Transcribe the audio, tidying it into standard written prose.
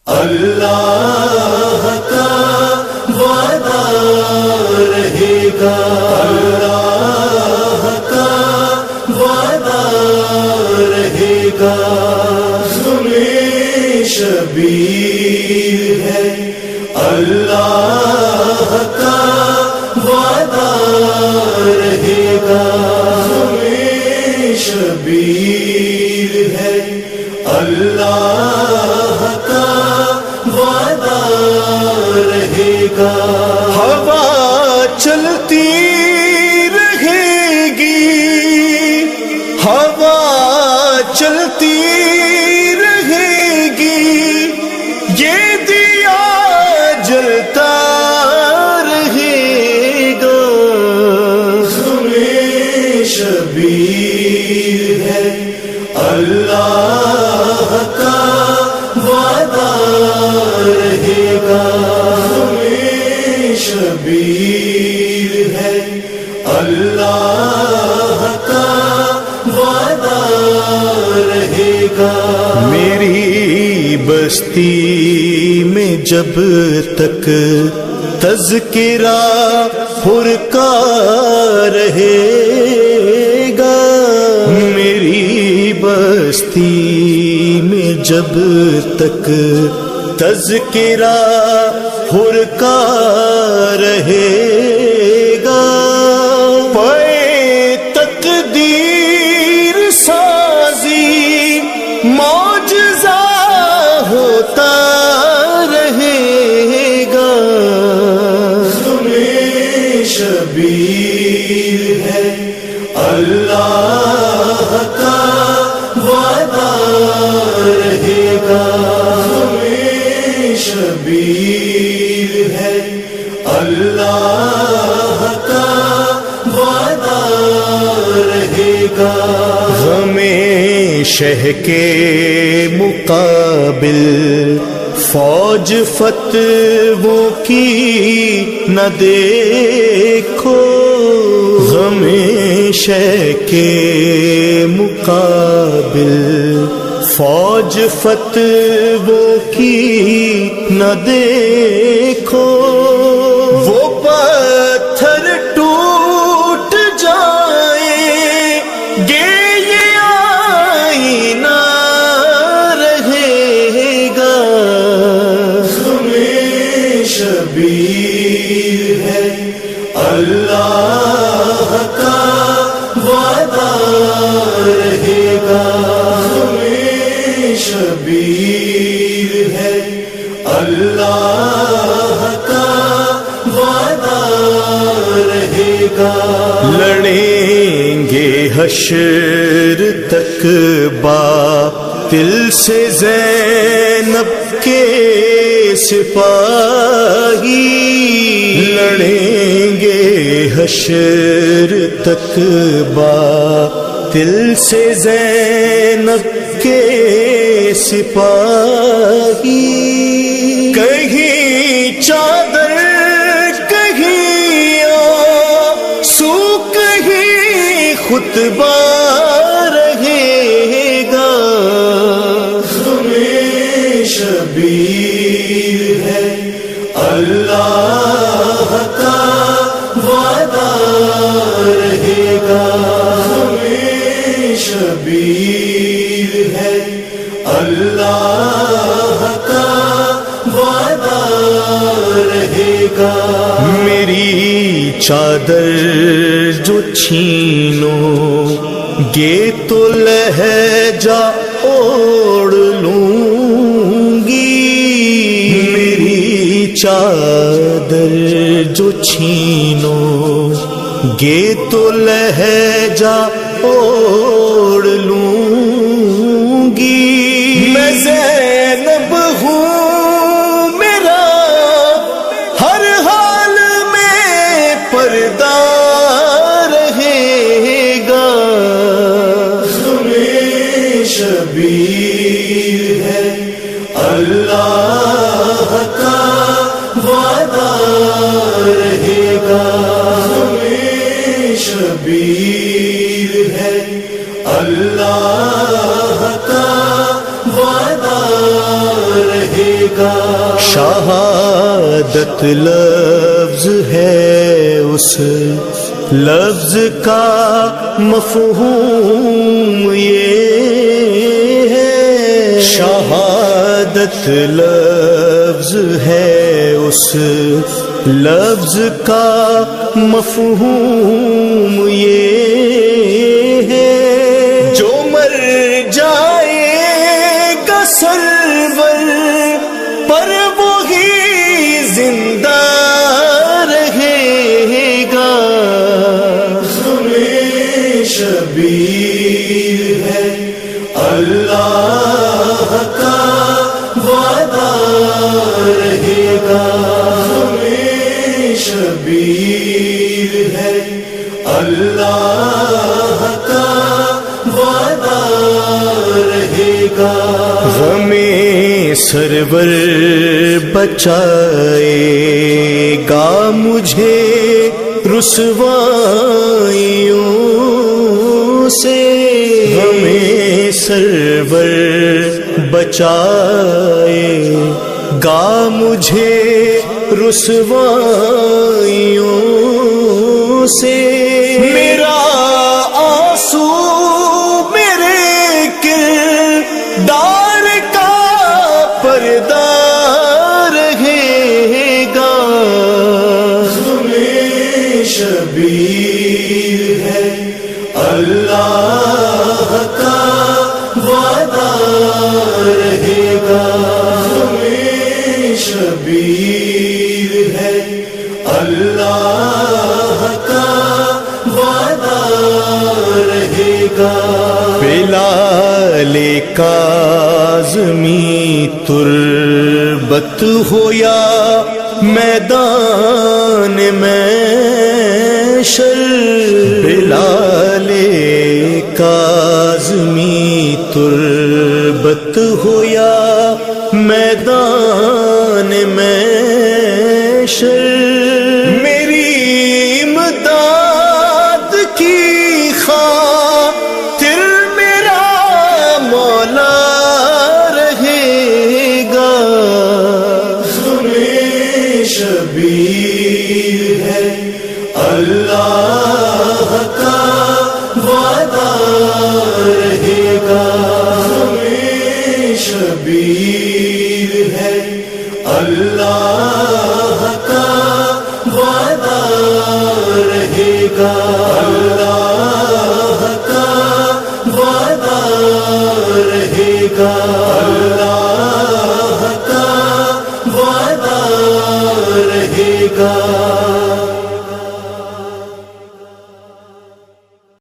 اللہ کا وعدہ رہے گا، اللہ کا وعدہ رہے گا، ہمیں شبیر ہے اللہ کا وعدہ رہے گا، ہمیں شبیر ہے اللہ کا وعدہ رہے گا۔ ہوا چلتی رہے گی، ہوا چلتی رہے گی، یہ دیا جلتا رہے گا، ہمیں شبیر ہے اللہ کا وعدہ رہے گا، ہمیں شبیر ہے اللہ کا وعدہ رہے گا۔ میری بستی میں جب تک تذکرہ فرقہ رہے گا، میری بستی میں جب تک تذکرہ فرقہ رہے گا، پے تقدیر سازی معجزہ ہوتا رہے گا، ہمیں شبیر ہے اللہ کا وعدہ رہے گا، ہمیں شبیر ہے اللہ کا وعدہ رہے گا۔ ہمیں شہ کے مقابل فوج فتووں کی نہ دیکھو، ہمیں شہ کے مقابل فوج فتووں کی نہ دیکھو، وہ پتھر ٹوٹ جائیں گے یہ آئینہ رہے گا، ہمیں شبیر ہے اللہ کا وعدہ رہے گا، ہمیں شبیر ہے اللہ کا وعدہ رہے گا۔ لڑیں گے حشر تک باطل سے زینب کے سپاہی، لڑیں گے حشر تک باطل سے زینب کے سپاہی، کہیں چادر کہیں آنسو کہیں خطبہ رہے گا، ہمیں شبیر ہے اللہ کا وعدہ رہے گا، ہمیں شبیر ہے اللہ کا وعدہ رہے گا۔ میری چادر جو چھینو گے تو لہجہ اوڑھ لوں گی، میری چادر جو چھینو گے تو لہجہ اوڑھ لوں گی، میں زینب ہوں میرا ہر حال میں پردہ رہے گا، ہمیں شبیر ہے اللہ کا وعدہ رہے گا، ہمیں شبیر ہے اللہ کا وعدہ رہے گا. شہادت لفظ ہے اس لفظ کا مفہوم یہ ہے. شہادت لفظ ہے اس لفظ کا مفہوم یہ ہے. جو مر جائے گا سرور پر وہی زندہ رہے گا. ہمیں شبیر ہے اللہ کا وعدہ رہے گا. ہمیں شبیر ہے اللہ کا وعدہ رہے گا. غم سرور بچائے گا مجھے رسوائیوں سے. غم سرور بچائے گا مجھے رسوائیوں سے. میرا آنسو میرے کردار کا پردہ رہے گا. ہمیں شبیر ہے اللہ کا وعدہ رہے گا. ہمیں شبیر ہے اللہ کا وعدہ رہے گا. بلال کاظمی تربت ہو یا میدان محشر. بلال کاظمی تربت ہو یا میدان محشر. میری امداد کی خاطر میرا مولا رہے گا. ہمیں شبیر ہے اللہ کا وعدہ رہے گا. ہمیں شبیر ہے اللہ کا وعدہ رہے گا. اللہ کا وعدہ رہے گا. اللہ کا وعدہ رہے گا.